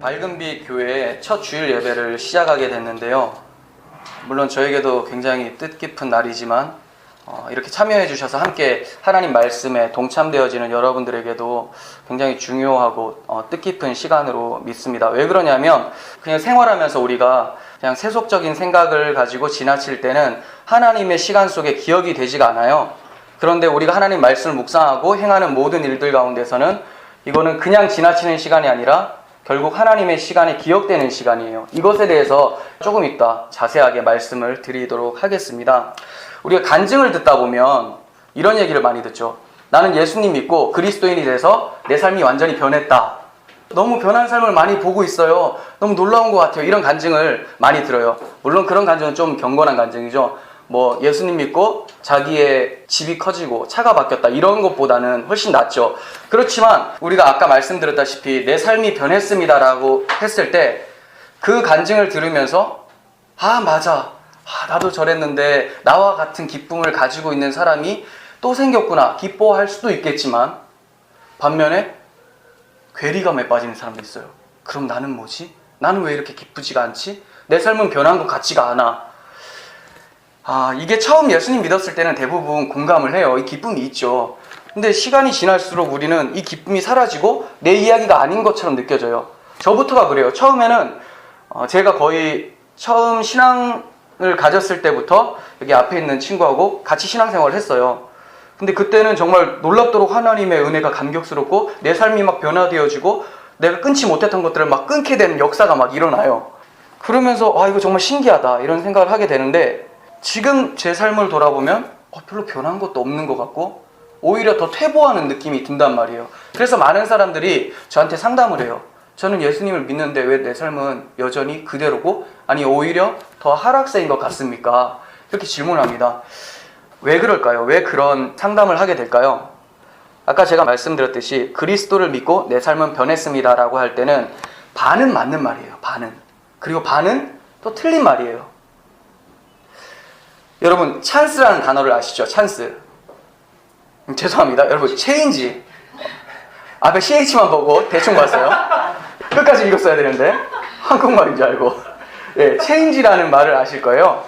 밝은빛 교회의 첫 주일 예배를 시작하게 됐는데요. 물론 저에게도 굉장히 뜻깊은 날이지만 이렇게 참여해 주셔서 함께 하나님 말씀에 동참되어지는 여러분들에게도 굉장히 중요하고 뜻깊은 시간으로 믿습니다. 왜 그러냐면 그냥 생활하면서 우리가 그냥 세속적인 생각을 가지고 지나칠 때는 하나님의 시간 속에 기억이 되지가 않아요. 그런데 우리가 하나님 말씀을 묵상하고 행하는 모든 일들 가운데서는 이거는 그냥 지나치는 시간이 아니라 결국 하나님의 시간이 기억되는 시간이에요. 이것에 대해서 조금 이따 자세하게 말씀을 드리도록 하겠습니다. 우리가 간증을 듣다 보면 이런 얘기를 많이 듣죠. 나는 예수님 믿고 그리스도인이 돼서 내 삶이 완전히 변했다. 너무 변한 삶을 많이 보고 있어요. 너무 놀라운 것 같아요. 이런 간증을 많이 들어요. 물론 그런 간증은 좀 경건한 간증이죠. 예수님 믿고 자기의 집이 커지고 차가 바뀌었다 이런 것보다는 훨씬 낫죠. 그렇지만 우리가 아까 말씀드렸다시피 내 삶이 변했습니다라고 했을 때 그 간증을 들으면서 맞아. 나도 저랬는데 나와 같은 기쁨을 가지고 있는 사람이 또 생겼구나. 기뻐할 수도 있겠지만 반면에 괴리감에 빠지는 사람도 있어요. 그럼 나는 뭐지? 나는 왜 이렇게 기쁘지가 않지? 내 삶은 변한 것 같지가 않아. 이게 처음 예수님 믿었을 때는 대부분 공감을 해요. 이 기쁨이 있죠. 근데 시간이 지날수록 우리는 이 기쁨이 사라지고 내 이야기가 아닌 것처럼 느껴져요. 저부터가 그래요. 처음에는 제가 거의 처음 신앙을 가졌을 때부터 여기 앞에 있는 친구하고 같이 신앙생활을 했어요. 근데 그때는 정말 놀랍도록 하나님의 은혜가 감격스럽고 내 삶이 막 변화되어지고 내가 끊지 못했던 것들을 막 끊게 되는 역사가 막 일어나요. 그러면서 이거 정말 신기하다 이런 생각을 하게 되는데 지금 제 삶을 돌아보면 별로 변한 것도 없는 것 같고 오히려 더 퇴보하는 느낌이 든단 말이에요. 그래서 많은 사람들이 저한테 상담을 해요. 저는 예수님을 믿는데 왜 내 삶은 여전히 그대로고 아니 오히려 더 하락세인 것 같습니까? 이렇게 질문합니다. 왜 그럴까요? 왜 그런 상담을 하게 될까요? 아까 제가 말씀드렸듯이 그리스도를 믿고 내 삶은 변했습니다 라고 할 때는 반은 맞는 말이에요. 반은. 그리고 반은 또 틀린 말이에요. 여러분 찬스라는 단어를 아시죠? 찬스. 죄송합니다. 여러분 체인지 앞에 CH만 보고 대충 봤어요. 끝까지 읽었어야 되는데 한국말인 줄 알고. 체인지라는 말을 아실 거예요.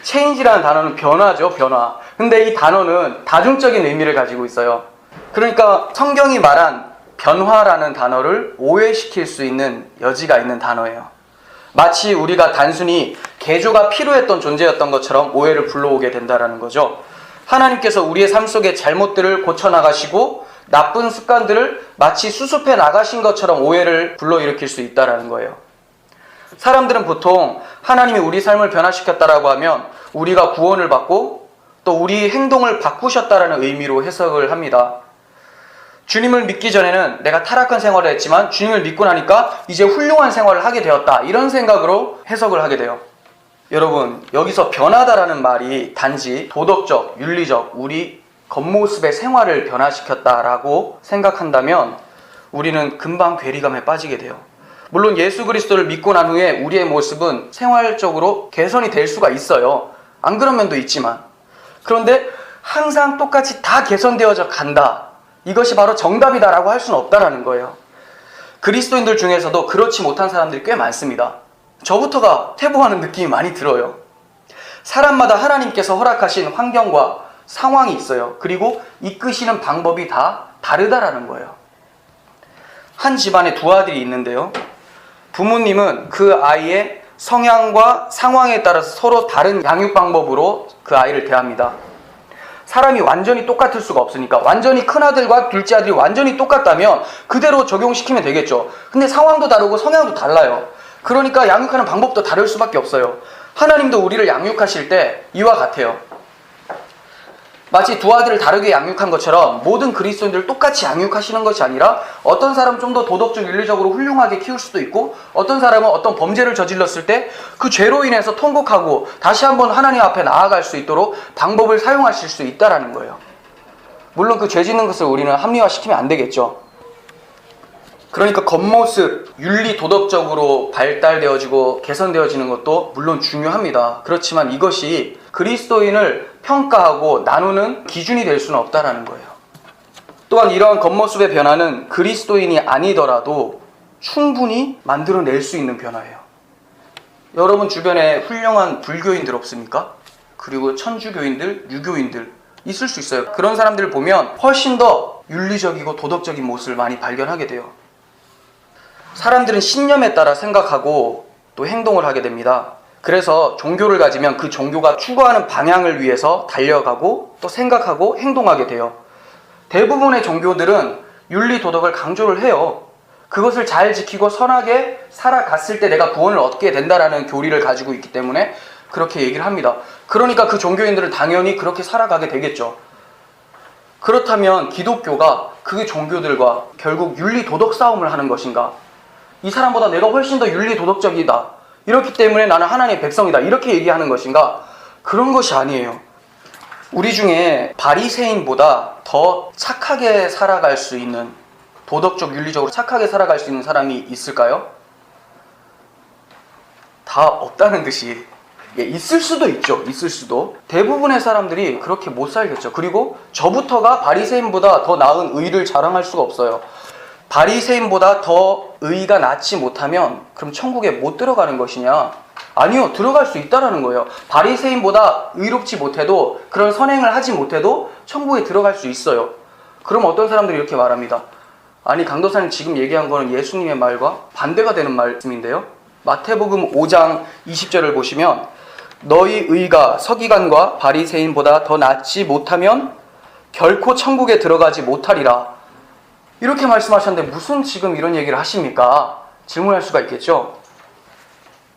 체인지라는 단어는 변화죠. 변화. 근데 이 단어는 다중적인 의미를 가지고 있어요. 그러니까 성경이 말한 변화라는 단어를 오해시킬 수 있는 여지가 있는 단어예요. 마치 우리가 단순히 개조가 필요했던 존재였던 것처럼 오해를 불러오게 된다는 거죠. 하나님께서 우리의 삶 속의 잘못들을 고쳐나가시고 나쁜 습관들을 마치 수습해 나가신 것처럼 오해를 불러일으킬 수 있다는 거예요. 사람들은 보통 하나님이 우리 삶을 변화시켰다라고 하면 우리가 구원을 받고 또 우리 행동을 바꾸셨다라는 의미로 해석을 합니다. 주님을 믿기 전에는 내가 타락한 생활을 했지만 주님을 믿고 나니까 이제 훌륭한 생활을 하게 되었다. 이런 생각으로 해석을 하게 돼요. 여러분 여기서 변하다라는 말이 단지 도덕적, 윤리적, 우리 겉모습의 생활을 변화시켰다라고 생각한다면 우리는 금방 괴리감에 빠지게 돼요. 물론 예수 그리스도를 믿고 난 후에 우리의 모습은 생활적으로 개선이 될 수가 있어요. 안 그런 면도 있지만 그런데 항상 똑같이 다 개선되어져 간다. 이것이 바로 정답이다라고 할 수는 없다라는 거예요. 그리스도인들 중에서도 그렇지 못한 사람들이 꽤 많습니다. 저부터가 퇴보하는 느낌이 많이 들어요. 사람마다 하나님께서 허락하신 환경과 상황이 있어요. 그리고 이끄시는 방법이 다 다르다라는 거예요. 한 집안에 두 아들이 있는데요. 부모님은 그 아이의 성향과 상황에 따라서 서로 다른 양육 방법으로 그 아이를 대합니다. 사람이 완전히 똑같을 수가 없으니까 완전히 큰아들과 둘째 아들이 완전히 똑같다면 그대로 적용시키면 되겠죠. 근데 상황도 다르고 성향도 달라요. 그러니까 양육하는 방법도 다를 수밖에 없어요. 하나님도 우리를 양육하실 때 이와 같아요. 마치 두 아들을 다르게 양육한 것처럼 모든 그리스도인들을 똑같이 양육하시는 것이 아니라 어떤 사람은 좀 더 도덕적 윤리적으로 훌륭하게 키울 수도 있고 어떤 사람은 어떤 범죄를 저질렀을 때 그 죄로 인해서 통곡하고 다시 한번 하나님 앞에 나아갈 수 있도록 방법을 사용하실 수 있다는 거예요. 물론 그 죄 짓는 것을 우리는 합리화시키면 안 되겠죠. 그러니까 겉모습, 윤리 도덕적으로 발달되어지고 개선되어지는 것도 물론 중요합니다. 그렇지만 이것이 그리스도인을 평가하고 나누는 기준이 될 수는 없다는 거예요. 또한 이러한 겉모습의 변화는 그리스도인이 아니더라도 충분히 만들어낼 수 있는 변화예요. 여러분 주변에 훌륭한 불교인들 없습니까? 그리고 천주교인들, 유교인들 있을 수 있어요. 그런 사람들을 보면 훨씬 더 윤리적이고 도덕적인 모습을 많이 발견하게 돼요. 사람들은 신념에 따라 생각하고 또 행동을 하게 됩니다. 그래서 종교를 가지면 그 종교가 추구하는 방향을 위해서 달려가고 또 생각하고 행동하게 돼요. 대부분의 종교들은 윤리 도덕을 강조를 해요. 그것을 잘 지키고 선하게 살아갔을 때 내가 구원을 얻게 된다라는 교리를 가지고 있기 때문에 그렇게 얘기를 합니다. 그러니까 그 종교인들은 당연히 그렇게 살아가게 되겠죠. 그렇다면 기독교가 그 종교들과 결국 윤리 도덕 싸움을 하는 것인가? 이 사람보다 내가 훨씬 더 윤리 도덕적이다. 이렇기 때문에 나는 하나님의 백성이다. 이렇게 얘기하는 것인가? 그런 것이 아니에요. 우리 중에 바리새인보다 더 착하게 살아갈 수 있는, 도덕적, 윤리적으로 착하게 살아갈 수 있는 사람이 있을까요? 다 없다는 듯이. 있을 수도 있죠. 있을 수도. 대부분의 사람들이 그렇게 못 살겠죠. 그리고 저부터가 바리새인보다 더 나은 의를 자랑할 수가 없어요. 바리새인보다 더 의가 낫지 못하면 그럼 천국에 못 들어가는 것이냐? 아니요. 들어갈 수 있다라는 거예요. 바리새인보다 의롭지 못해도, 그런 선행을 하지 못해도 천국에 들어갈 수 있어요. 그럼 어떤 사람들이 이렇게 말합니다. 아니, 강도사님 지금 얘기한 거는 예수님의 말과 반대가 되는 말씀인데요. 마태복음 5장 20절을 보시면 너희 의가 서기관과 바리새인보다 더 낫지 못하면 결코 천국에 들어가지 못하리라. 이렇게 말씀하셨는데 무슨 지금 이런 얘기를 하십니까? 질문할 수가 있겠죠.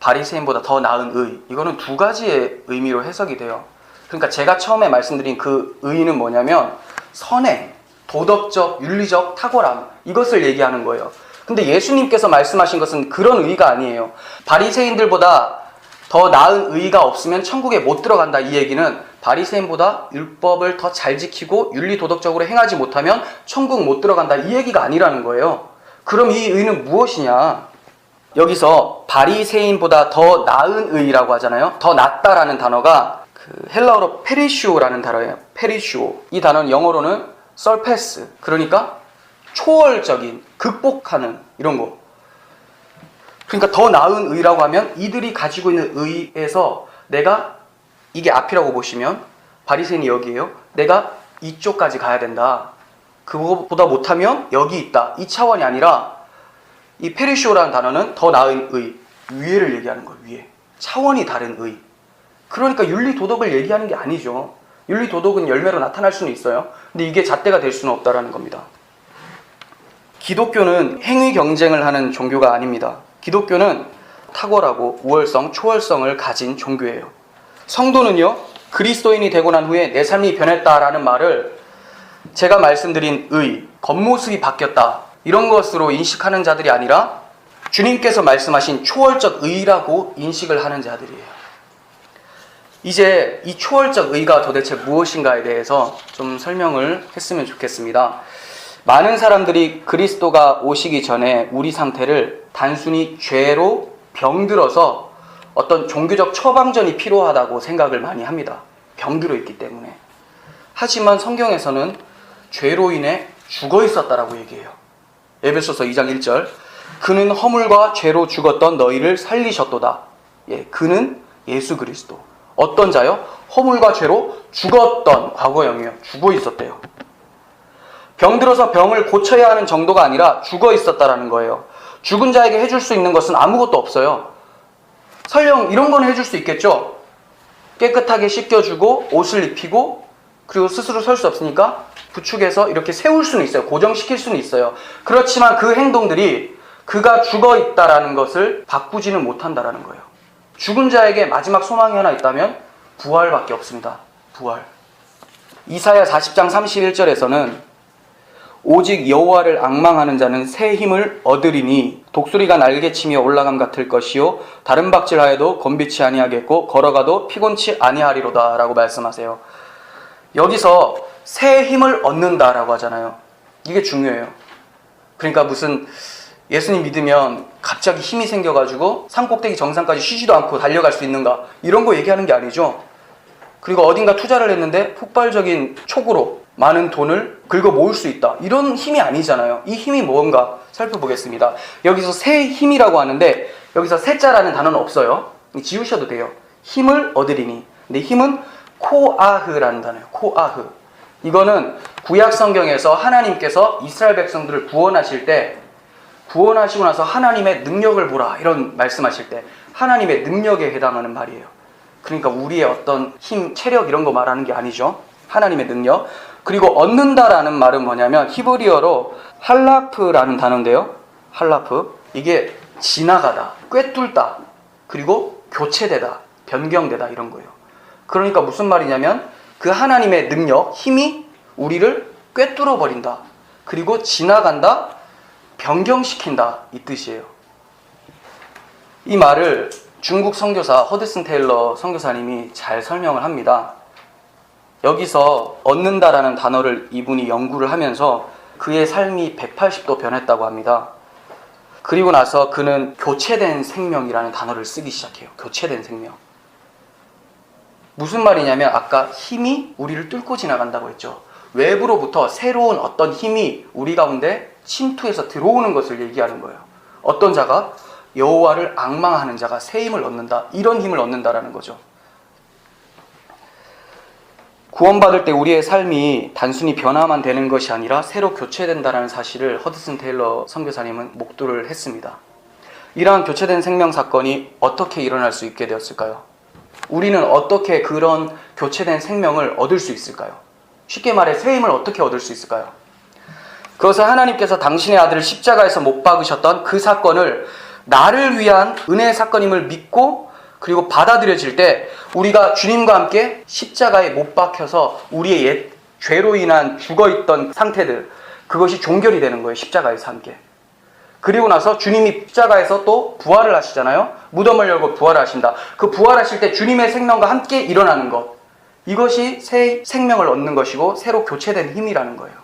바리새인보다 더 나은 의, 이거는 두 가지의 의미로 해석이 돼요. 그러니까 제가 처음에 말씀드린 그 의는 뭐냐면 선행, 도덕적, 윤리적 탁월함, 이것을 얘기하는 거예요. 근데 예수님께서 말씀하신 것은 그런 의가 아니에요. 바리새인들보다 더 나은 의가 없으면 천국에 못 들어간다. 이 얘기는 바리새인보다 율법을 더 잘 지키고 윤리 도덕적으로 행하지 못하면 천국 못 들어간다. 이 얘기가 아니라는 거예요. 그럼 이 의는 무엇이냐? 여기서 바리새인보다 더 나은 의라고 하잖아요. 더 낫다라는 단어가 그 헬라어로 페리시오라는 단어예요. 페리시오. 이 단어는 영어로는 surpass. 그러니까 초월적인, 극복하는 이런 거. 그러니까 더 나은 의라고 하면 이들이 가지고 있는 의에서 내가, 이게 앞이라고 보시면 바리새인이 여기에요. 내가 이쪽까지 가야 된다. 그거보다 못하면 여기 있다. 이 차원이 아니라 이 페리시오라는 단어는 더 나은 의, 위에를 얘기하는 거예요. 위에. 차원이 다른 의. 그러니까 윤리 도덕을 얘기하는 게 아니죠. 윤리 도덕은 열매로 나타날 수는 있어요. 근데 이게 잣대가 될 수는 없다라는 겁니다. 기독교는 행위 경쟁을 하는 종교가 아닙니다. 기독교는 탁월하고 우월성, 초월성을 가진 종교예요. 성도는요, 그리스도인이 되고 난 후에 내 삶이 변했다라는 말을 제가 말씀드린 의, 겉모습이 바뀌었다, 이런 것으로 인식하는 자들이 아니라 주님께서 말씀하신 초월적 의라고 인식을 하는 자들이에요. 이제 이 초월적 의가 도대체 무엇인가에 대해서 좀 설명을 했으면 좋겠습니다. 많은 사람들이 그리스도가 오시기 전에 우리 상태를 단순히 죄로 병들어서 어떤 종교적 처방전이 필요하다고 생각을 많이 합니다. 병들어 있기 때문에. 하지만 성경에서는 죄로 인해 죽어 있었다라고 얘기해요. 에베소서 2장 1절. 그는 허물과 죄로 죽었던 너희를 살리셨도다. 그는 예수 그리스도. 어떤 자요? 허물과 죄로 죽었던, 과거형이에요. 죽어 있었대요. 병들어서 병을 고쳐야 하는 정도가 아니라 죽어 있었다라는 거예요. 죽은 자에게 해줄 수 있는 것은 아무것도 없어요. 설령 이런 건 해줄 수 있겠죠. 깨끗하게 씻겨주고 옷을 입히고, 그리고 스스로 설 수 없으니까 부축해서 이렇게 세울 수는 있어요. 고정시킬 수는 있어요. 그렇지만 그 행동들이 그가 죽어 있다라는 것을 바꾸지는 못한다라는 거예요. 죽은 자에게 마지막 소망이 하나 있다면 부활밖에 없습니다. 부활. 이사야 40장 31절에서는 오직 여호와를 앙망하는 자는 새 힘을 얻으리니 독수리가 날개치며 올라감 같을 것이요 다른 박질하여도 곤비치 아니하겠고 걸어가도 피곤치 아니하리로다 라고 말씀하세요. 여기서 새 힘을 얻는다라고 하잖아요. 이게 중요해요. 그러니까 무슨 예수님 믿으면 갑자기 힘이 생겨가지고 산꼭대기 정상까지 쉬지도 않고 달려갈 수 있는가, 이런 거 얘기하는 게 아니죠. 그리고 어딘가 투자를 했는데 폭발적인 촉으로 많은 돈을 긁어 모을 수 있다. 이런 힘이 아니잖아요. 이 힘이 뭔가 살펴보겠습니다. 여기서 새 힘이라고 하는데 여기서 새자라는 단어는 없어요. 지우셔도 돼요. 힘을 얻으리니. 근데 힘은 코아흐라는 단어예요. 코아흐. 이거는 구약 성경에서 하나님께서 이스라엘 백성들을 구원하실 때 구원하시고 나서 하나님의 능력을 보라 이런 말씀하실 때 하나님의 능력에 해당하는 말이에요. 그러니까 우리의 어떤 힘, 체력 이런 거 말하는 게 아니죠. 하나님의 능력. 그리고 얻는다라는 말은 뭐냐면 히브리어로 할라프라는 단어인데요. 할라프. 이게 지나가다, 꿰뚫다, 그리고 교체되다, 변경되다 이런 거예요. 그러니까 무슨 말이냐면 그 하나님의 능력, 힘이 우리를 꿰뚫어 버린다. 그리고 지나간다, 변경시킨다 이 뜻이에요. 이 말을 중국 선교사 허드슨 테일러 선교사님이 잘 설명을 합니다. 여기서 얻는다라는 단어를 이분이 연구를 하면서 그의 삶이 180도 변했다고 합니다. 그리고 나서 그는 교체된 생명이라는 단어를 쓰기 시작해요. 교체된 생명. 무슨 말이냐면 아까 힘이 우리를 뚫고 지나간다고 했죠. 외부로부터 새로운 어떤 힘이 우리 가운데 침투해서 들어오는 것을 얘기하는 거예요. 어떤 자가 여호와를 앙망하는 자가 새 힘을 얻는다. 이런 힘을 얻는다라는 거죠. 구원받을 때 우리의 삶이 단순히 변화만 되는 것이 아니라 새로 교체된다는 사실을 허드슨 테일러 선교사님은 목도를 했습니다. 이러한 교체된 생명 사건이 어떻게 일어날 수 있게 되었을까요? 우리는 어떻게 그런 교체된 생명을 얻을 수 있을까요? 쉽게 말해 새 힘을 어떻게 얻을 수 있을까요? 그것은 하나님께서 당신의 아들을 십자가에서 못 박으셨던 그 사건을 나를 위한 은혜의 사건임을 믿고 그리고 받아들여질 때 우리가 주님과 함께 십자가에 못 박혀서 우리의 옛 죄로 인한 죽어있던 상태들 그것이 종결이 되는 거예요. 십자가에서 함께. 그리고 나서 주님이 십자가에서 또 부활을 하시잖아요. 무덤을 열고 부활을 하신다. 그 부활하실 때 주님의 생명과 함께 일어나는 것 이것이 새 생명을 얻는 것이고 새로 교체된 힘이라는 거예요.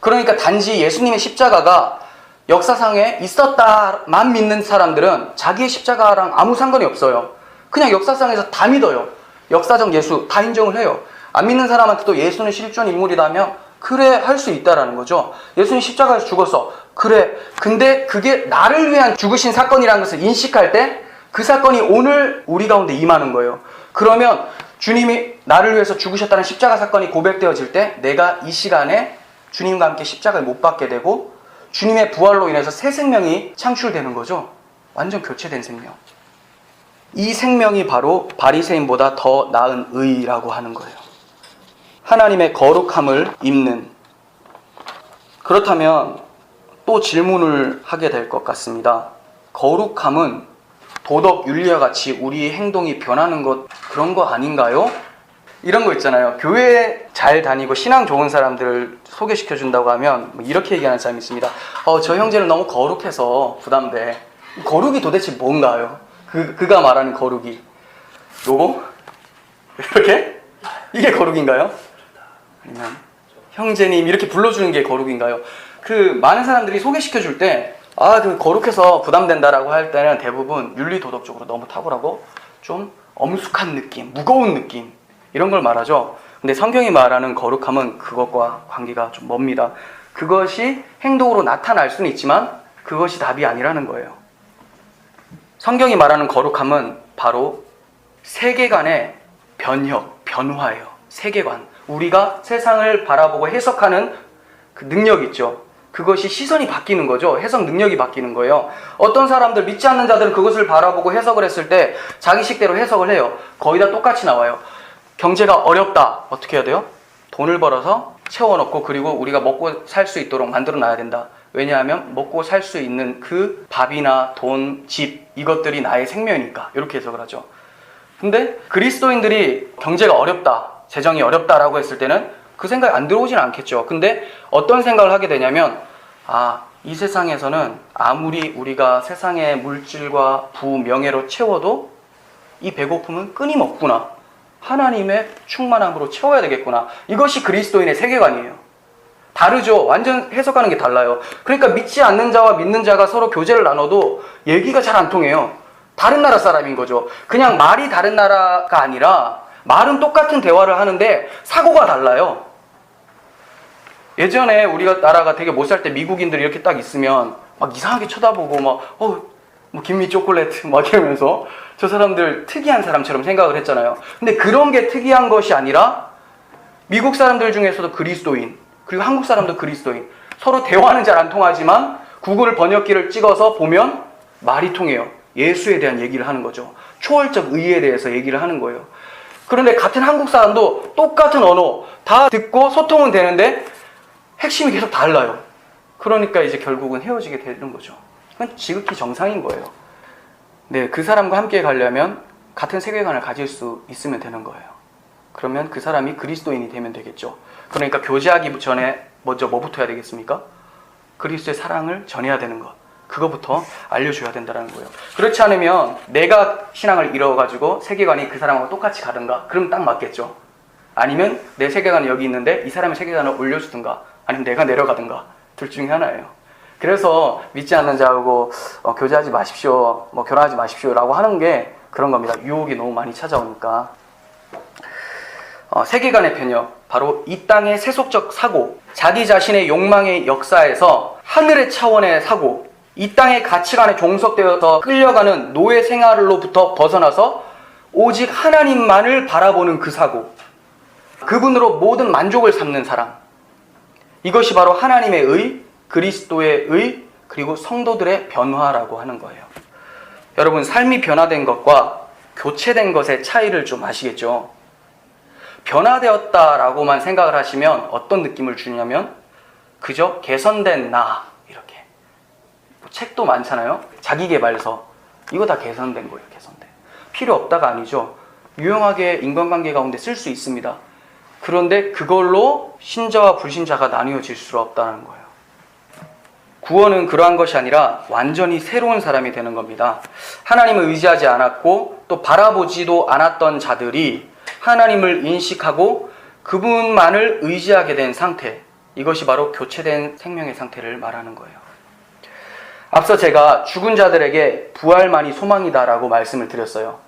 그러니까 단지 예수님의 십자가가 역사상에 있었다만 믿는 사람들은 자기의 십자가랑 아무 상관이 없어요. 그냥 역사상에서 다 믿어요. 역사적 예수 다 인정을 해요. 안 믿는 사람한테도 예수는 실존 인물이라면 그래 할 수 있다라는 거죠. 예수님 십자가에서 죽었어. 그래. 근데 그게 나를 위한 죽으신 사건이라는 것을 인식할 때 그 사건이 오늘 우리 가운데 임하는 거예요. 그러면 주님이 나를 위해서 죽으셨다는 십자가 사건이 고백되어질 때 내가 이 시간에 주님과 함께 십자가에 못 박게 되고 주님의 부활로 인해서 새 생명이 창출되는 거죠. 완전 교체된 생명. 이 생명이 바로 바리새인보다 더 나은 의라고 하는 거예요. 하나님의 거룩함을 입는. 그렇다면 또 질문을 하게 될 것 같습니다. 거룩함은 도덕 윤리와 같이 우리의 행동이 변하는 것 그런 거 아닌가요? 이런 거 있잖아요. 교회 잘 다니고 신앙 좋은 사람들 소개시켜 준다고 하면 이렇게 얘기하는 사람이 있습니다. 저 형제는 너무 거룩해서 부담돼. 거룩이 도대체 뭔가요? 그가 말하는 거룩이 요거? 이렇게? 이게 거룩인가요? 아니면 형제님 이렇게 불러주는 게 거룩인가요? 그 많은 사람들이 소개시켜 줄 때 그 거룩해서 부담된다라고 할 때는 대부분 윤리 도덕적으로 너무 탁월하고 좀 엄숙한 느낌, 무거운 느낌 이런 걸 말하죠. 근데 성경이 말하는 거룩함은 그것과 관계가 좀 멉니다. 그것이 행동으로 나타날 수는 있지만 그것이 답이 아니라는 거예요. 성경이 말하는 거룩함은 바로 세계관의 변화예요. 세계관. 우리가 세상을 바라보고 해석하는 그 능력 있죠. 그것이 시선이 바뀌는 거죠. 해석 능력이 바뀌는 거예요. 어떤 사람들, 믿지 않는 자들은 그것을 바라보고 해석을 했을 때 자기식대로 해석을 해요. 거의 다 똑같이 나와요. 경제가 어렵다. 어떻게 해야 돼요? 돈을 벌어서 채워넣고 그리고 우리가 먹고 살 수 있도록 만들어 놔야 된다. 왜냐하면 먹고 살 수 있는 그 밥이나 돈, 집 이것들이 나의 생명이니까 이렇게 해석을 하죠. 근데 그리스도인들이 경제가 어렵다, 재정이 어렵다라고 했을 때는 그 생각이 안 들어오진 않겠죠. 근데 어떤 생각을 하게 되냐면 이 세상에서는 아무리 우리가 세상의 물질과 부, 명예로 채워도 이 배고픔은 끊임없구나. 하나님의 충만함으로 채워야 되겠구나. 이것이 그리스도인의 세계관이에요. 다르죠. 완전 해석하는 게 달라요. 그러니까 믿지 않는 자와 믿는 자가 서로 교제를 나눠도 얘기가 잘 안 통해요. 다른 나라 사람인 거죠. 그냥 말이 다른 나라가 아니라 말은 똑같은 대화를 하는데 사고가 달라요. 예전에 우리가 나라가 되게 못 살 때 미국인들이 이렇게 딱 있으면 막 이상하게 쳐다보고 막 뭐 김미 초콜릿 막 이러면서 저 사람들 특이한 사람처럼 생각을 했잖아요. 근데 그런 게 특이한 것이 아니라 미국 사람들 중에서도 그리스도인, 그리고 한국 사람도 그리스도인, 서로 대화는 잘 안 통하지만 구글 번역기를 찍어서 보면 말이 통해요. 예수에 대한 얘기를 하는 거죠. 초월적 의에 대해서 얘기를 하는 거예요. 그런데 같은 한국 사람도 똑같은 언어 다 듣고 소통은 되는데 핵심이 계속 달라요. 그러니까 이제 결국은 헤어지게 되는 거죠. 그건 지극히 정상인 거예요. 네, 그 사람과 함께 가려면 같은 세계관을 가질 수 있으면 되는 거예요. 그러면 그 사람이 그리스도인이 되면 되겠죠. 그러니까 교제하기 전에 먼저 뭐부터 해야 되겠습니까? 그리스도의 사랑을 전해야 되는 것. 그거부터 알려줘야 된다는 거예요. 그렇지 않으면 내가 신앙을 잃어가지고 세계관이 그 사람하고 똑같이 가든가, 그럼 딱 맞겠죠. 아니면 내 세계관은 여기 있는데 이 사람의 세계관을 올려주든가, 아니면 내가 내려가든가, 둘 중에 하나예요. 그래서 믿지 않는 자하고 교제하지 마십시오, 결혼하지 마십시오 라고 하는 게 그런 겁니다. 유혹이 너무 많이 찾아오니까. 세계관의 편협, 바로 이 땅의 세속적 사고, 자기 자신의 욕망의 역사에서 하늘의 차원의 사고, 이 땅의 가치관에 종속되어서 끌려가는 노예 생활로부터 벗어나서 오직 하나님만을 바라보는 그 사고, 그분으로 모든 만족을 삼는 사람, 이것이 바로 하나님의 의, 그리스도의 의, 그리고 성도들의 변화라고 하는 거예요. 여러분, 삶이 변화된 것과 교체된 것의 차이를 좀 아시겠죠? 변화되었다라고만 생각을 하시면 어떤 느낌을 주냐면 그저 개선된 나, 이렇게. 책도 많잖아요. 자기계발서, 이거 다 개선된 거예요. 개선된. 필요 없다가 아니죠. 유용하게 인간관계 가운데 쓸 수 있습니다. 그런데 그걸로 신자와 불신자가 나뉘어질 수 없다는 거예요. 구원은 그러한 것이 아니라 완전히 새로운 사람이 되는 겁니다. 하나님을 의지하지 않았고 또 바라보지도 않았던 자들이 하나님을 인식하고 그분만을 의지하게 된 상태, 이것이 바로 교체된 생명의 상태를 말하는 거예요. 앞서 제가 죽은 자들에게 부활만이 소망이다라고 말씀을 드렸어요.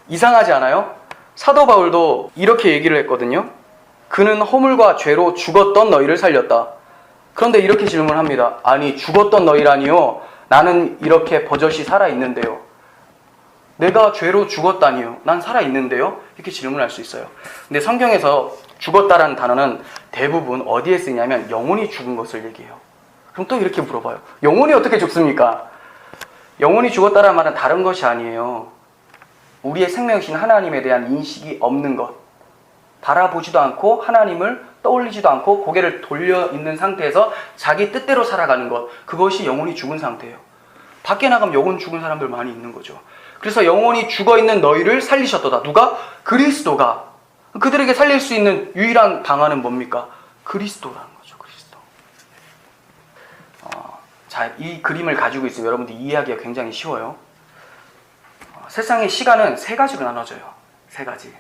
이상하지 않아요? 사도 바울도 이렇게 얘기를 했거든요. 그는 허물과 죄로 죽었던 너희를 살렸다. 그런데 이렇게 질문합니다. 아니, 죽었던 너희라니요? 나는 이렇게 버젓이 살아있는데요. 내가 죄로 죽었다니요? 난 살아있는데요? 이렇게 질문할 수 있어요. 근데 성경에서 죽었다라는 단어는 대부분 어디에 쓰냐면 영혼이 죽은 것을 얘기해요. 그럼 또 이렇게 물어봐요. 영혼이 어떻게 죽습니까? 영혼이 죽었다라는 말은 다른 것이 아니에요. 우리의 생명이신 하나님에 대한 인식이 없는 것, 바라보지도 않고 하나님을 떠올리지도 않고 고개를 돌려 있는 상태에서 자기 뜻대로 살아가는 것, 그것이 영혼이 죽은 상태예요. 밖에 나가면 영혼 죽은 사람들 많이 있는 거죠. 그래서 영혼이 죽어있는 너희를 살리셨도다. 누가? 그리스도가. 그들에게 살릴 수 있는 유일한 방안은 뭡니까? 그리스도라는 거죠. 그리스도. 자, 이 그림을 가지고 있으면 여러분들 이해하기가 굉장히 쉬워요. 세상의 시간은 세 가지로 나눠져요. 세 가지.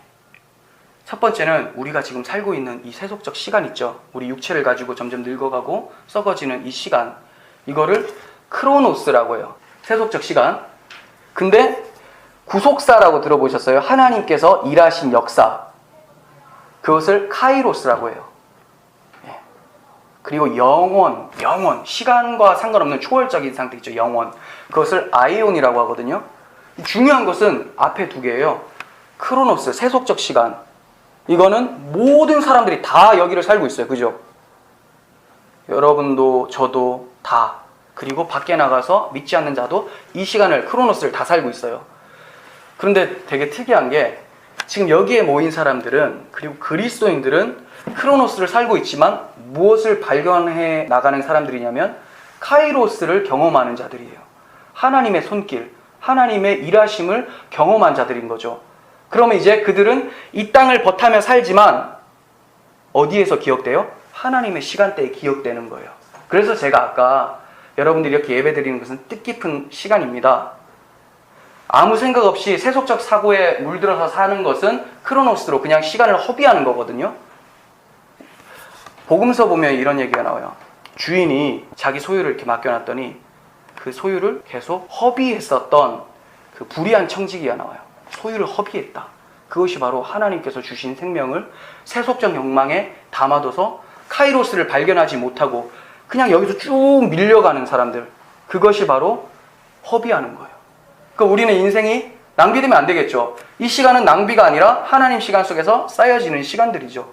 첫 번째는 우리가 지금 살고 있는 이 세속적 시간 있죠. 우리 육체를 가지고 점점 늙어가고 썩어지는 이 시간, 이거를 크로노스라고 해요. 세속적 시간. 근데 구속사라고 들어보셨어요? 하나님께서 일하신 역사, 그것을 카이로스라고 해요. 그리고 영원, 시간과 상관없는 초월적인 상태 있죠. 영원, 그것을 아이온이라고 하거든요. 중요한 것은 앞에 두 개예요. 크로노스, 세속적 시간, 이거는 모든 사람들이 다 여기를 살고 있어요. 그죠? 여러분도 저도 다, 그리고 밖에 나가서 믿지 않는 자도 이 시간을, 크로노스를 다 살고 있어요. 그런데 되게 특이한 게 지금 여기에 모인 사람들은, 그리고 그리스도인들은 크로노스를 살고 있지만 무엇을 발견해 나가는 사람들이냐면 카이로스를 경험하는 자들이에요. 하나님의 손길, 하나님의 일하심을 경험한 자들인 거죠. 그러면 이제 그들은 이 땅을 버타며 살지만 어디에서 기억돼요? 하나님의 시간대에 기억되는 거예요. 그래서 제가 아까 여러분들이 이렇게 예배드리는 것은 뜻깊은 시간입니다. 아무 생각 없이 세속적 사고에 물들어서 사는 것은 크로노스로 그냥 시간을 허비하는 거거든요. 복음서 보면 이런 얘기가 나와요. 주인이 자기 소유를 이렇게 맡겨놨더니 그 소유를 계속 허비했었던 그 불의한 청지기가 나와요. 소유를 허비했다. 그것이 바로 하나님께서 주신 생명을 세속적 욕망에 담아둬서 카이로스를 발견하지 못하고 그냥 여기서 쭉 밀려가는 사람들, 그것이 바로 허비하는 거예요. 그러니까 우리는 인생이 낭비되면 안 되겠죠. 이 시간은 낭비가 아니라 하나님 시간 속에서 쌓여지는 시간들이죠.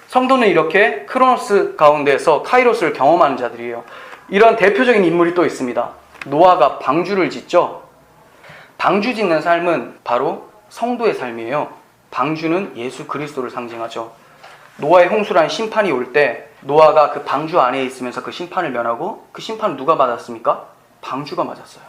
성도는 이렇게 크로노스 가운데서 카이로스를 경험하는 자들이에요. 이런 대표적인 인물이 또 있습니다. 노아가 방주를 짓죠. 방주 짓는 삶은 바로 성도의 삶이에요. 방주는 예수 그리스도를 상징하죠. 노아의 홍수라는 심판이 올 때 노아가 그 방주 안에 있으면서 그 심판을 면하고, 그 심판을 누가 받았습니까? 방주가 맞았어요.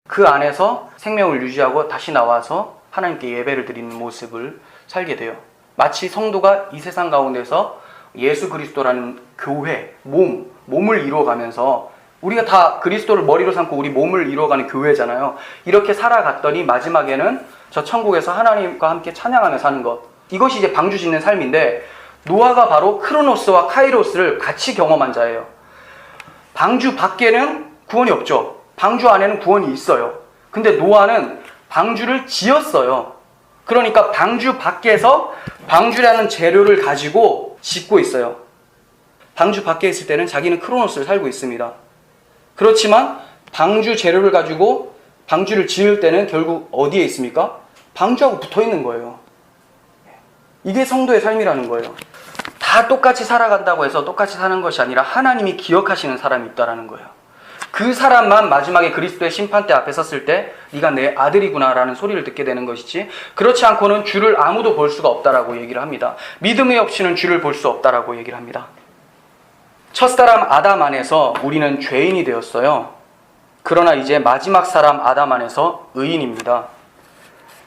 그 안에서 생명을 유지하고 다시 나와서 하나님께 예배를 드리는 모습을 살게 돼요. 마치 성도가 이 세상 가운데서 예수 그리스도라는 교회, 몸을 이루어가면서, 우리가 다 그리스도를 머리로 삼고 우리 몸을 이루어가는 교회잖아요. 이렇게 살아갔더니 마지막에는 저 천국에서 하나님과 함께 찬양하며 사는 것, 이것이 이제 방주 짓는 삶인데, 노아가 바로 크로노스와 카이로스를 같이 경험한 자예요. 방주 밖에는 구원이 없죠. 방주 안에는 구원이 있어요. 근데 노아는 방주를 지었어요. 그러니까 방주 밖에서 방주라는 재료를 가지고 짓고 있어요. 방주 밖에 있을 때는 자기는 크로노스를 살고 있습니다. 그렇지만 방주 재료를 가지고 방주를 지을 때는 결국 어디에 있습니까? 방주하고 붙어 있는 거예요. 이게 성도의 삶이라는 거예요. 다 똑같이 살아간다고 해서 똑같이 사는 것이 아니라 하나님이 기억하시는 사람이 있다는 거예요. 그 사람만 마지막에 그리스도의 심판대 앞에 섰을 때 네가 내 아들이구나 라는 소리를 듣게 되는 것이지, 그렇지 않고는 주를 아무도 볼 수가 없다라고 얘기를 합니다. 믿음이 없이는 주를 볼 수 없다라고 얘기를 합니다. 첫사람 아담 안에서 우리는 죄인이 되었어요. 그러나 이제 마지막 사람 아담 안에서 의인입니다.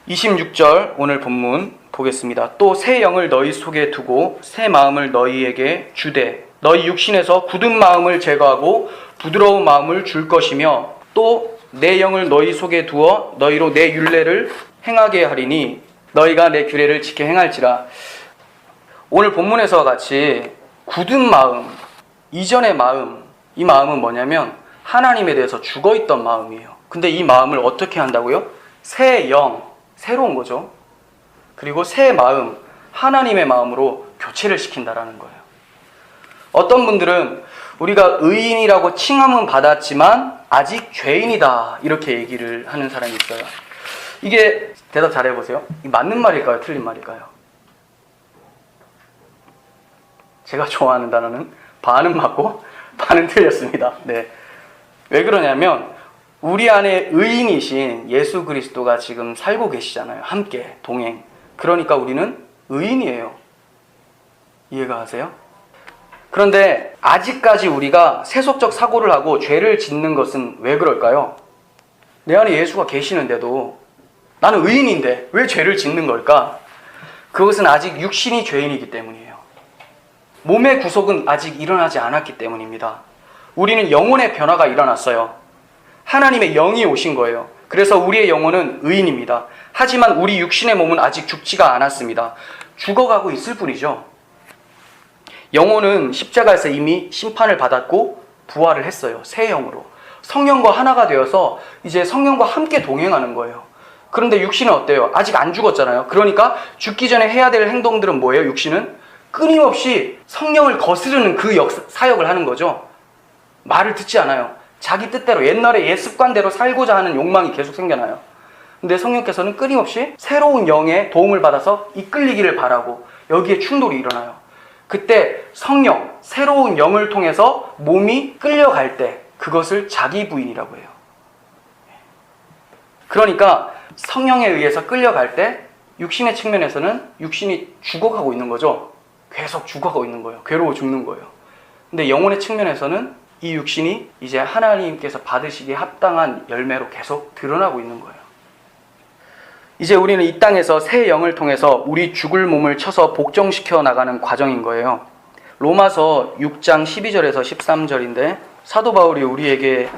26절 오늘 본문 보겠습니다. 또 새 영을 너희 속에 두고 새 마음을 너희에게 주되 너희 육신에서 굳은 마음을 제거하고 부드러운 마음을 줄 것이며, 또 내 영을 너희 속에 두어 너희로 내 율례를 행하게 하리니 너희가 내 규례를 지켜 행할지라. 오늘 본문에서와 같이 굳은 마음, 이전의 마음, 이 마음은 뭐냐면 하나님에 대해서 죽어있던 마음이에요. 근데 이 마음을 어떻게 한다고요? 새 영, 새로운 거죠. 그리고 새 마음, 하나님의 마음으로 교체를 시킨다라는 거예요. 어떤 분들은 우리가 의인이라고 칭함은 받았지만 아직 죄인이다, 이렇게 얘기를 하는 사람이 있어요. 이게 대답 잘해보세요. 이 맞는 말일까요? 틀린 말일까요? 제가 좋아하는 단어는 반은 맞고 반은 틀렸습니다. 네. 왜 그러냐면 우리 안에 의인이신 예수 그리스도가 지금 살고 계시잖아요. 함께 동행. 그러니까 우리는 의인이에요. 이해가 가세요? 그런데 아직까지 우리가 세속적 사고를 하고 죄를 짓는 것은 왜 그럴까요? 내 안에 예수가 계시는데도 나는 의인인데 왜 죄를 짓는 걸까? 그것은 아직 육신이 죄인이기 때문이에요. 몸의 구속은 아직 일어나지 않았기 때문입니다. 우리는 영혼의 변화가 일어났어요. 하나님의 영이 오신 거예요. 그래서 우리의 영혼은 의인입니다. 하지만 우리 육신의 몸은 아직 죽지가 않았습니다. 죽어가고 있을 뿐이죠. 영혼은 십자가에서 이미 심판을 받았고 부활을 했어요. 새 영으로. 성령과 하나가 되어서 이제 성령과 함께 동행하는 거예요. 그런데 육신은 어때요? 아직 안 죽었잖아요. 그러니까 죽기 전에 해야 될 행동들은 뭐예요? 육신은 끊임없이 성령을 거스르는 그 사역을 하는 거죠. 말을 듣지 않아요. 자기 뜻대로 옛날에 옛 습관대로 살고자 하는 욕망이 계속 생겨나요. 근데 성령께서는 끊임없이 새로운 영의 도움을 받아서 이끌리기를 바라고 여기에 충돌이 일어나요. 그때 성령, 새로운 영을 통해서 몸이 끌려갈 때 그것을 자기 부인이라고 해요. 그러니까 성령에 의해서 끌려갈 때 육신의 측면에서는 육신이 죽어가고 있는 거죠. 계속 죽어가고 있는 거예요. 괴로워 죽는 거예요. 근데 영혼의 측면에서는 이 육신이 이제 하나님께서 받으시기에 합당한 열매로 계속 드러나고 있는 거예요. 이제 우리는 이 땅에서 새 영을 통해서 우리 죽을 몸을 쳐서 복종시켜 나가는 과정인 거예요. 로마서 6장 12절에서 13절인데 사도 바울이 우리에게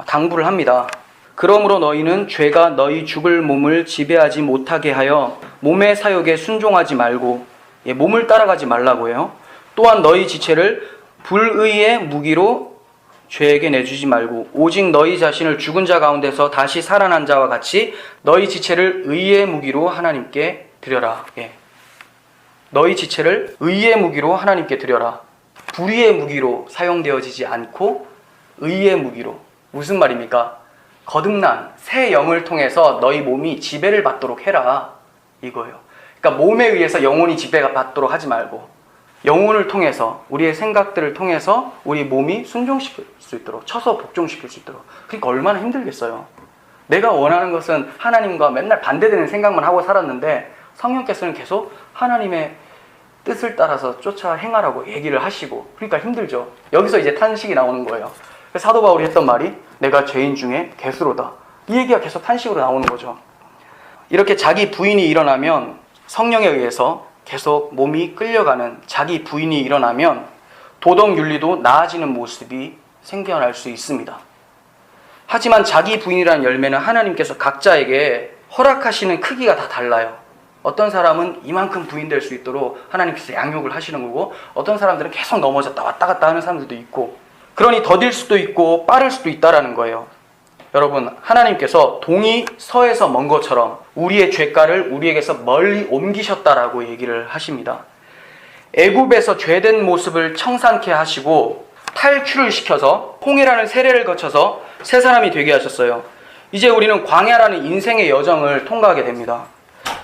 당부를 합니다. 그러므로 너희는 죄가 너희 죽을 몸을 지배하지 못하게 하여 몸의 사욕에 순종하지 말고, 몸을 따라가지 말라고 해요. 또한 너희 지체를 불의의 무기로 죄에게 내주지 말고 오직 너희 자신을 죽은 자 가운데서 다시 살아난 자와 같이 너희 지체를 의의 무기로 하나님께 드려라. 너희 지체를 의의 무기로 하나님께 드려라. 불의의 무기로 사용되어지지 않고 의의 무기로. 무슨 말입니까? 거듭난 새 영을 통해서 너희 몸이 지배를 받도록 해라, 이거예요. 그러니까 몸에 의해서 영혼이 지배가 받도록 하지 말고 영혼을 통해서, 우리의 생각들을 통해서 우리 몸이 순종시킬 수 있도록, 쳐서 복종시킬 수 있도록. 그러니까 얼마나 힘들겠어요. 내가 원하는 것은 하나님과 맨날 반대되는 생각만 하고 살았는데 성령께서는 계속 하나님의 뜻을 따라서 쫓아 행하라고 얘기를 하시고, 그러니까 힘들죠. 여기서 이제 탄식이 나오는 거예요. 사도 바울이 했던 말이 내가 죄인 중에 괴수로다. 이 얘기가 계속 탄식으로 나오는 거죠. 이렇게 자기 부인이 일어나면, 성령에 의해서 계속 몸이 끌려가는 자기 부인이 일어나면 도덕 윤리도 나아지는 모습이 생겨날 수 있습니다. 하지만 자기 부인이라는 열매는 하나님께서 각자에게 허락하시는 크기가 다 달라요. 어떤 사람은 이만큼 부인 될 수 있도록 하나님께서 양육을 하시는 거고, 어떤 사람들은 계속 넘어졌다 왔다 갔다 하는 사람들도 있고, 그러니 더딜 수도 있고 빠를 수도 있다라는 거예요. 여러분, 하나님께서 동이 서에서 먼 것처럼 우리의 죄가를 우리에게서 멀리 옮기셨다라고 얘기를 하십니다. 애굽에서 죄된 모습을 청산케 하시고 탈출을 시켜서 홍해라는 세례를 거쳐서 새 사람이 되게 하셨어요. 이제 우리는 광야라는 인생의 여정을 통과하게 됩니다.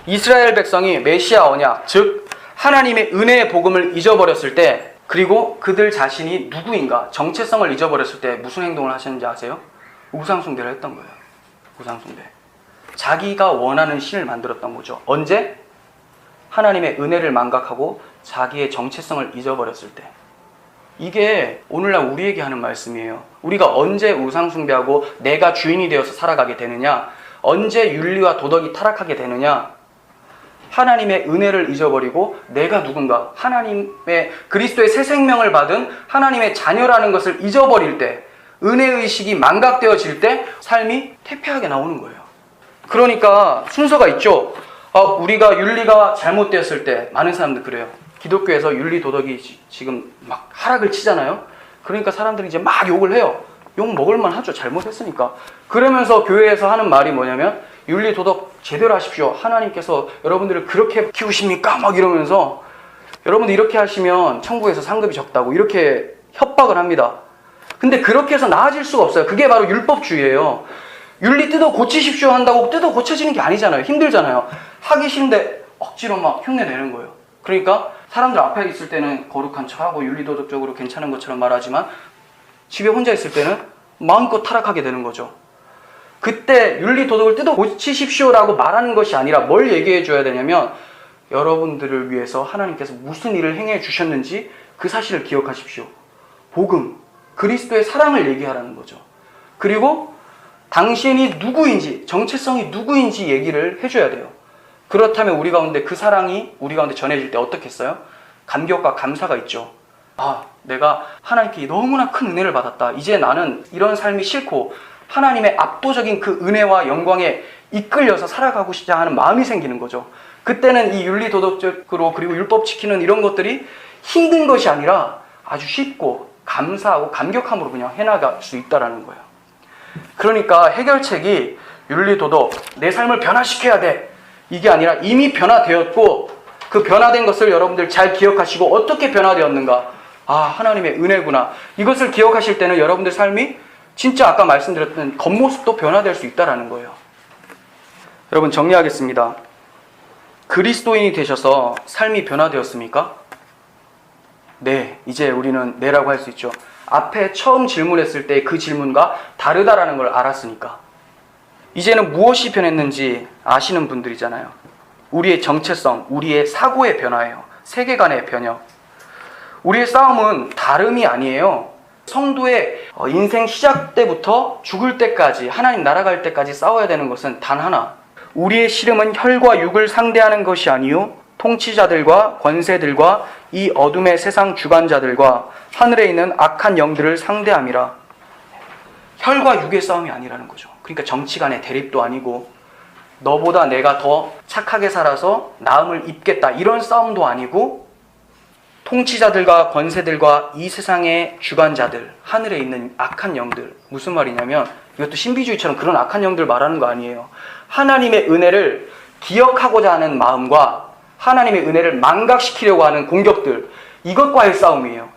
이스라엘 백성이 메시아 언약, 즉 하나님의 은혜의 복음을 잊어버렸을 때, 그리고 그들 자신이 누구인가, 정체성을 잊어버렸을 때 무슨 행동을 하셨는지 아세요? 우상숭배를 했던 거예요. 우상숭배. 자기가 원하는 신을 만들었던 거죠. 언제? 하나님의 은혜를 망각하고 자기의 정체성을 잊어버렸을 때. 이게 오늘날 우리에게 하는 말씀이에요. 우리가 언제 우상숭배하고 내가 주인이 되어서 살아가게 되느냐? 언제 윤리와 도덕이 타락하게 되느냐? 하나님의 은혜를 잊어버리고 내가 누군가, 하나님의 그리스도의 새 생명을 받은 하나님의 자녀라는 것을 잊어버릴 때, 은혜의식이 망각되어질 때 삶이 태폐하게 나오는 거예요. 그러니까 순서가 있죠. 우리가 윤리가 잘못되었을 때, 많은 사람들 그래요. 기독교에서 윤리 도덕이 지금 막 하락을 치잖아요. 그러니까 사람들이 이제 막 욕을 해요. 욕 먹을만 하죠. 잘못했으니까. 그러면서 교회에서 하는 말이 뭐냐면, 윤리 도덕 제대로 하십시오. 하나님께서 여러분들을 그렇게 키우십니까? 막 이러면서 여러분들 이렇게 하시면 천국에서 상급이 적다고 이렇게 협박을 합니다. 근데 그렇게 해서 나아질 수가 없어요. 그게 바로 율법주의예요. 윤리 뜯어 고치십시오 한다고 뜯어 고쳐지는 게 아니잖아요. 힘들잖아요. 하기 싫은데 억지로 막 흉내내는 거예요. 그러니까 사람들 앞에 있을 때는 거룩한 척하고 윤리도덕적으로 괜찮은 것처럼 말하지만 집에 혼자 있을 때는 마음껏 타락하게 되는 거죠. 그때 윤리도덕을 뜯어 고치십시오라고 말하는 것이 아니라 뭘 얘기해 줘야 되냐면, 여러분들을 위해서 하나님께서 무슨 일을 행해 주셨는지 그 사실을 기억하십시오. 복음, 그리스도의 사랑을 얘기하라는 거죠. 그리고 당신이 누구인지, 정체성이 누구인지 얘기를 해줘야 돼요. 그렇다면 우리 가운데 그 사랑이 우리 가운데 전해질 때 어떻겠어요? 감격과 감사가 있죠. 내가 하나님께 너무나 큰 은혜를 받았다. 이제 나는 이런 삶이 싫고 하나님의 압도적인 그 은혜와 영광에 이끌려서 살아가고 싶지 하는 마음이 생기는 거죠. 그때는 이 윤리도덕적으로 그리고 율법 지키는 이런 것들이 힘든 것이 아니라 아주 쉽고 감사하고 감격함으로 그냥 해나갈 수 있다는 거예요. 그러니까 해결책이 윤리도덕, 내 삶을 변화시켜야 돼, 이게 아니라 이미 변화되었고 그 변화된 것을 여러분들 잘 기억하시고 어떻게 변화되었는가, 하나님의 은혜구나, 이것을 기억하실 때는 여러분들 삶이 진짜 아까 말씀드렸던 겉모습도 변화될 수 있다는 거예요. 여러분, 정리하겠습니다. 그리스도인이 되셔서 삶이 변화되었습니까? 네, 이제 우리는 네라고 할 수 있죠. 앞에 처음 질문했을 때 그 질문과 다르다라는 걸 알았으니까. 이제는 무엇이 변했는지 아시는 분들이잖아요. 우리의 정체성, 우리의 사고의 변화예요. 세계관의 변형. 우리의 싸움은 다름이 아니에요. 성도의 인생 시작 때부터 죽을 때까지, 하나님 날아갈 때까지 싸워야 되는 것은 단 하나. 우리의 씨름은 혈과 육을 상대하는 것이 아니요 통치자들과 권세들과 이 어둠의 세상 주관자들과 하늘에 있는 악한 영들을 상대함이라. 혈과 육의 싸움이 아니라는 거죠. 그러니까 정치 간의 대립도 아니고 너보다 내가 더 착하게 살아서 나음을 입겠다, 이런 싸움도 아니고 통치자들과 권세들과 이 세상의 주관자들, 하늘에 있는 악한 영들. 무슨 말이냐면, 이것도 신비주의처럼 그런 악한 영들 말하는 거 아니에요. 하나님의 은혜를 기억하고자 하는 마음과 하나님의 은혜를 망각시키려고 하는 공격들, 이것과의 싸움이에요.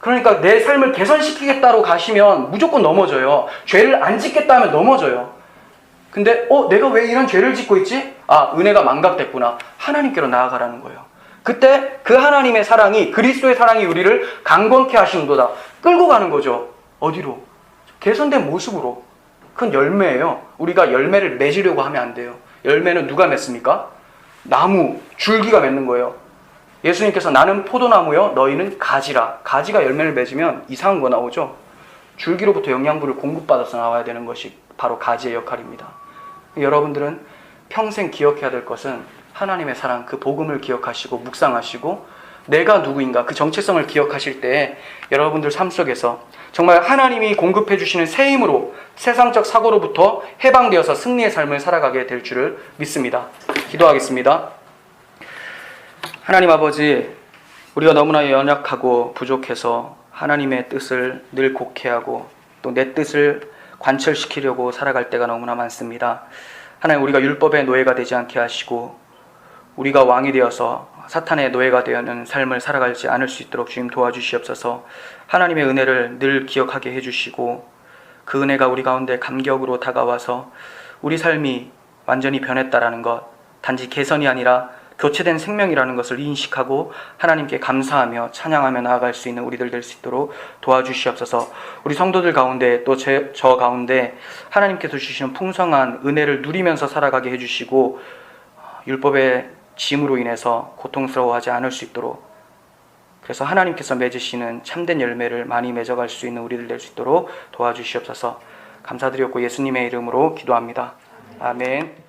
그러니까 내 삶을 개선시키겠다로 가시면 무조건 넘어져요. 죄를 안 짓겠다 하면 넘어져요. 근데 내가 왜 이런 죄를 짓고 있지? 아, 은혜가 망각됐구나. 하나님께로 나아가라는 거예요. 그때 그 하나님의 사랑이, 그리스도의 사랑이 우리를 강건케 하시는도다. 끌고 가는 거죠. 어디로? 개선된 모습으로. 그건 열매예요. 우리가 열매를 맺으려고 하면 안 돼요. 열매는 누가 맺습니까? 나무, 줄기가 맺는 거예요. 예수님께서 나는 포도나무요, 너희는 가지라. 가지가 열매를 맺으면 이상한 거 나오죠. 줄기로부터 영양분을 공급받아서 나와야 되는 것이 바로 가지의 역할입니다. 여러분들은 평생 기억해야 될 것은 하나님의 사랑, 그 복음을 기억하시고 묵상하시고 내가 누구인가, 그 정체성을 기억하실 때 여러분들 삶 속에서 정말 하나님이 공급해 주시는 새 힘으로 세상적 사고로부터 해방되어서 승리의 삶을 살아가게 될 줄을 믿습니다. 기도하겠습니다. 하나님 아버지, 우리가 너무나 연약하고 부족해서 하나님의 뜻을 늘 곡해하고 또 내 뜻을 관철시키려고 살아갈 때가 너무나 많습니다. 하나님, 우리가 율법의 노예가 되지 않게 하시고 우리가 왕이 되어서 사탄의 노예가 되는 삶을 살아가지 않을 수 있도록 주님 도와주시옵소서. 하나님의 은혜를 늘 기억하게 해주시고 그 은혜가 우리 가운데 감격으로 다가와서 우리 삶이 완전히 변했다라는 것, 단지 개선이 아니라 교체된 생명이라는 것을 인식하고 하나님께 감사하며 찬양하며 나아갈 수 있는 우리들 될 수 있도록 도와주시옵소서. 우리 성도들 가운데 또 저 가운데 하나님께서 주시는 풍성한 은혜를 누리면서 살아가게 해주시고 율법의 짐으로 인해서 고통스러워하지 않을 수 있도록, 그래서 하나님께서 맺으시는 참된 열매를 많이 맺어갈 수 있는 우리들 될 수 있도록 도와주시옵소서. 감사드렸고 예수님의 이름으로 기도합니다. 아멘.